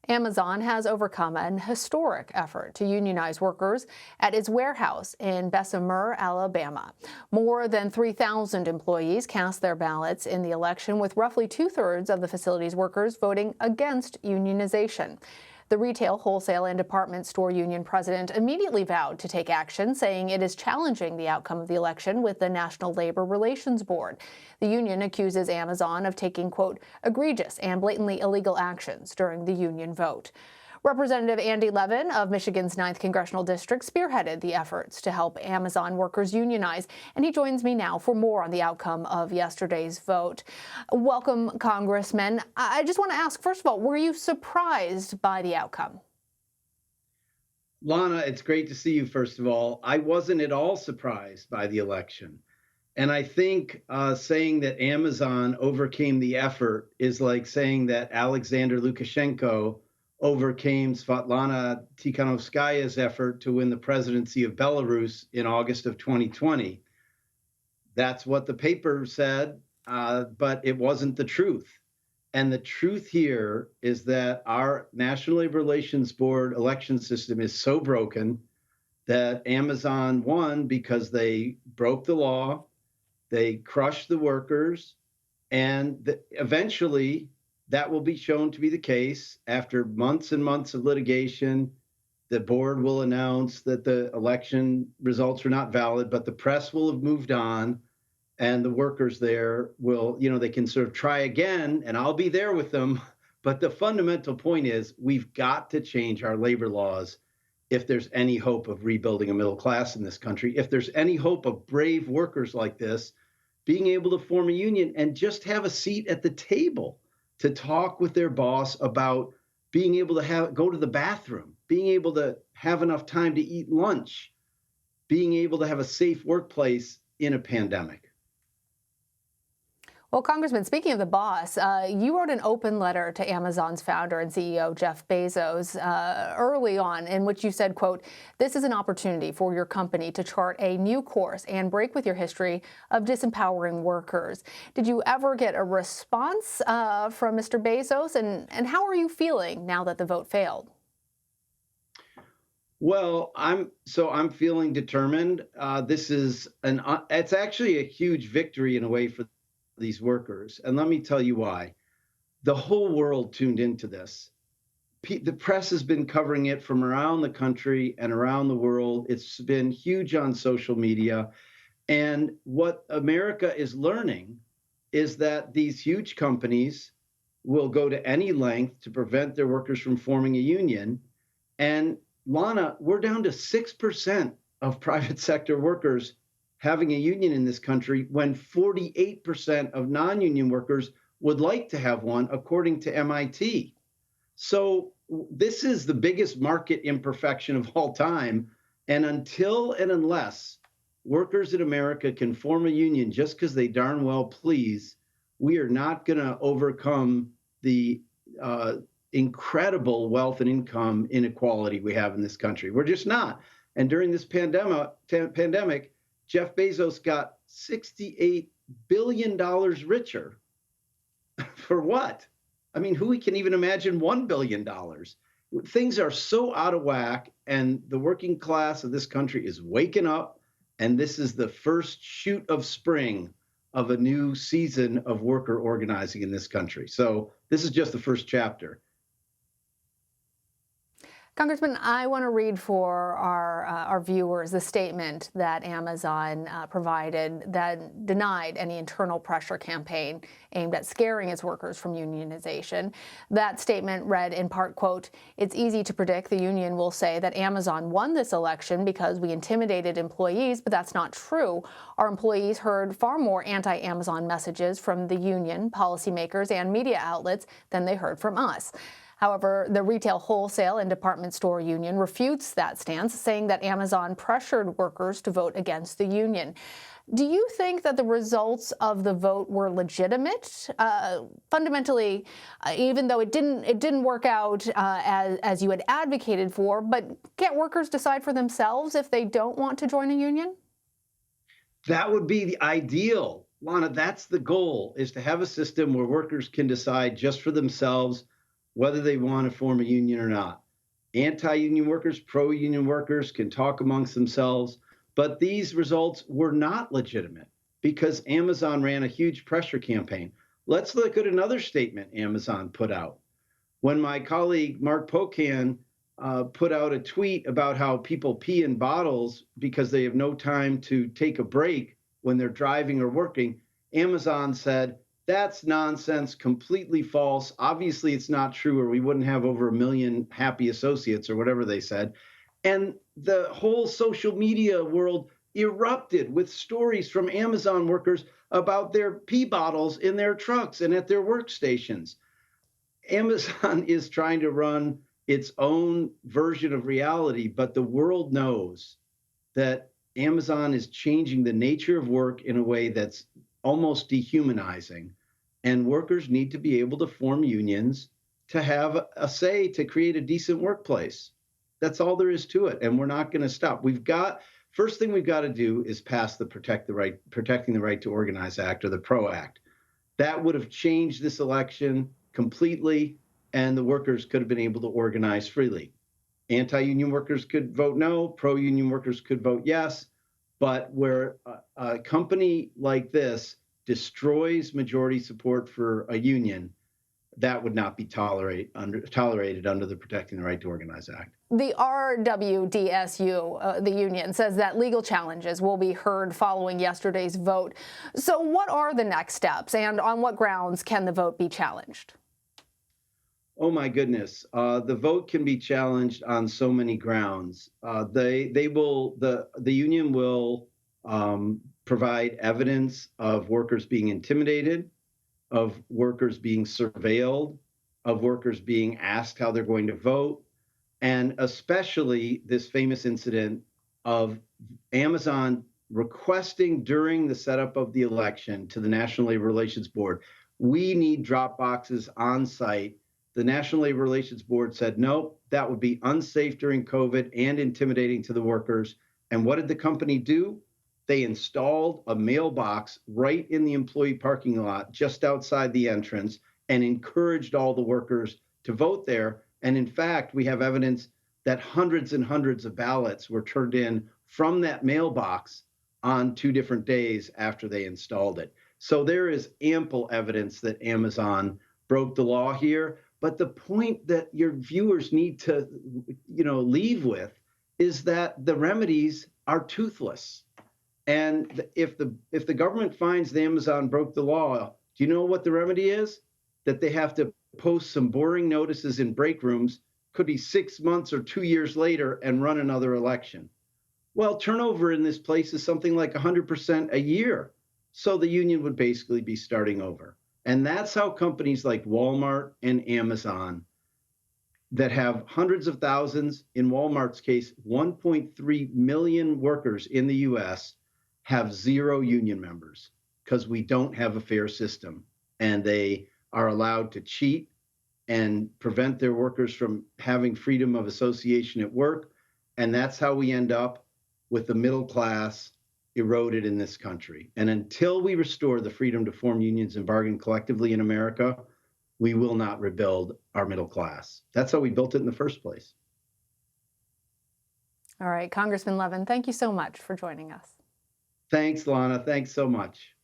Amazon has overcome an historic effort to unionize workers at its warehouse in Bessemer, Alabama. More than 3,000 employees cast their ballots in the election, with roughly two-thirds of the facility's workers voting against unionization. The retail, wholesale, and department store union president immediately vowed to take action, saying it is challenging the outcome of the election with the National Labor Relations Board. The union accuses Amazon of taking, quote, egregious and blatantly illegal actions during the union vote. Representative Andy Levin of Michigan's 9th Congressional District spearheaded the efforts to help Amazon workers unionize, and he joins me now for more on the outcome of yesterday's vote. Welcome, Congressman. I just want to ask, first of all, were you surprised by the outcome? Lana, it's great to see you, first of all. I wasn't at all surprised by the election. And I think saying that Amazon overcame the effort is like saying that Alexander Lukashenko overcame Svetlana Tikhanovskaya's effort to win the presidency of Belarus in August of 2020. That's what the paper said, but it wasn't the truth. And the truth here is that our National Labor Relations Board election system is so broken that Amazon won because they broke the law, they crushed the workers, and eventually that will be shown to be the case. After months and months of litigation, the board will announce that the election results are not valid, but the press will have moved on, and the workers there will, they can sort of try again, and I'll be there with them. But the fundamental point is we've got to change our labor laws if there's any hope of rebuilding a middle class in this country, if there's any hope of brave workers like this being able to form a union and just have a seat at the table to talk with their boss about being able to go to the bathroom, being able to have enough time to eat lunch, being able to have a safe workplace in a pandemic. Well, Congressman, speaking of the boss, you wrote an open letter to Amazon's founder and CEO, Jeff Bezos, early on, in which you said, quote, this is an opportunity for your company to chart a new course and break with your history of disempowering workers. Did you ever get a response from Mr. Bezos? And how are you feeling now that the vote failed? Well, I'm feeling determined. It's actually a huge victory in a way for these workers. And let me tell you why. The whole world tuned into this. The press has been covering it from around the country and around the world. It's been huge on social media. And what America is learning is that these huge companies will go to any length to prevent their workers from forming a union. And Lana, we're down to 6% of private sector workers having a union in this country when 48% of non-union workers would like to have one, according to MIT. So this is the biggest market imperfection of all time. And until and unless workers in America can form a union just because they darn well please, we are not going to overcome the incredible wealth and income inequality we have in this country. We're just not. And during this pandemic, Jeff Bezos got $68 billion richer. For what? I mean, who can even imagine $1 billion? Things are so out of whack, and the working class of this country is waking up, and this is the first shoot of spring of a new season of worker organizing in this country. So this is just the first chapter. Congressman, I want to read for our viewers the statement that Amazon provided that denied any internal pressure campaign aimed at scaring its workers from unionization. That statement read in part, quote, it's easy to predict the union will say that Amazon won this election because we intimidated employees, but that's not true. Our employees heard far more anti-Amazon messages from the union, policymakers, and media outlets than they heard from us. However, the retail, wholesale, and department store union refutes that stance, saying that Amazon pressured workers to vote against the union. Do you think that the results of the vote were legitimate? Fundamentally, even though it didn't work out as you had advocated for, but can't workers decide for themselves if they don't want to join a union? That would be the ideal. Lana, that's the goal, is to have a system where workers can decide just for themselves whether they want to form a union or not. Anti-union workers, pro-union workers can talk amongst themselves, but these results were not legitimate because Amazon ran a huge pressure campaign. Let's look at another statement Amazon put out. When my colleague Mark Pocan put out a tweet about how people pee in bottles because they have no time to take a break when they're driving or working, Amazon said, that's nonsense, completely false. Obviously, it's not true, or we wouldn't have over 1 million happy associates, or whatever they said. And the whole social media world erupted with stories from Amazon workers about their pee bottles in their trucks and at their workstations. Amazon is trying to run its own version of reality, but the world knows that Amazon is changing the nature of work in a way that's almost dehumanizing. And workers need to be able to form unions to have a say to create a decent workplace. That's all there is to it. And we're not going to stop. First thing we've got to do is pass the Protecting the Right to Organize Act, or the PRO Act. That would have changed this election completely, and the workers could have been able to organize freely. Anti-union workers could vote no, pro-union workers could vote yes, but where a company like this destroys majority support for a union, that would not be tolerated under the Protecting the Right to Organize Act. The RWDSU, the union, says that legal challenges will be heard following yesterday's vote. So what are the next steps, and on what grounds can the vote be challenged? Oh my goodness, the vote can be challenged on so many grounds. The union will provide evidence of workers being intimidated, of workers being surveilled, of workers being asked how they're going to vote, and especially this famous incident of Amazon requesting during the setup of the election to the National Labor Relations Board, we need drop boxes on site. The National Labor Relations Board said, nope, that would be unsafe during COVID and intimidating to the workers. And what did the company do? They installed a mailbox right in the employee parking lot just outside the entrance and encouraged all the workers to vote there. And in fact, we have evidence that hundreds and hundreds of ballots were turned in from that mailbox on 2 different days after they installed it. So there is ample evidence that Amazon broke the law here. But the point that your viewers need to, leave with is that the remedies are toothless. And if the government finds that Amazon broke the law, do you know what the remedy is? That they have to post some boring notices in break rooms, could be 6 months or 2 years later, and run another election. Well, turnover in this place is something like 100% a year. So the union would basically be starting over. And that's how companies like Walmart and Amazon, that have hundreds of thousands, in Walmart's case, 1.3 million workers in the US, have 0 union members because we don't have a fair system. And they are allowed to cheat and prevent their workers from having freedom of association at work. And that's how we end up with the middle class eroded in this country. And until we restore the freedom to form unions and bargain collectively in America, we will not rebuild our middle class. That's how we built it in the first place. All right, Congressman Levin, thank you so much for joining us. Thanks, Lana. Thanks so much.